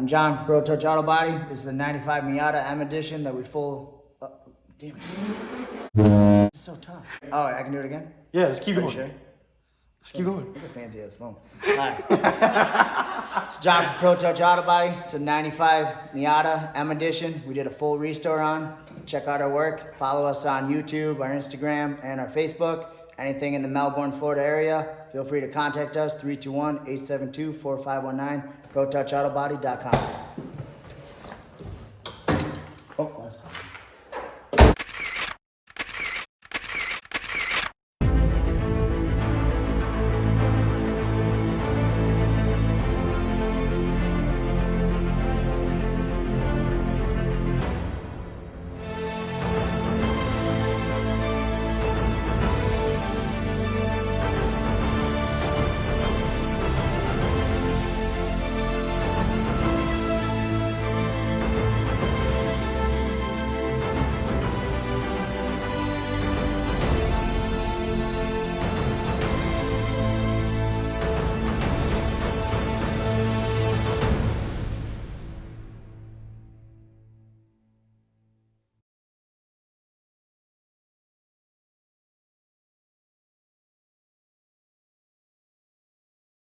I'm John, Pro Touch Auto Body. This is a 95 Miata M Edition that we damn it. It's so tough. Oh, I can do it again? Yeah, just keep going. Sure? Just keep going. It's a fancy ass phone. Alright. It's John from Pro Touch Auto Body. It's a 95 Miata M Edition. We did a full restore on. Check out our work. Follow us on YouTube, our Instagram, and our Facebook. Anything in the Melbourne, Florida area, feel free to contact us, 321-872-4519, protouchautobody.com.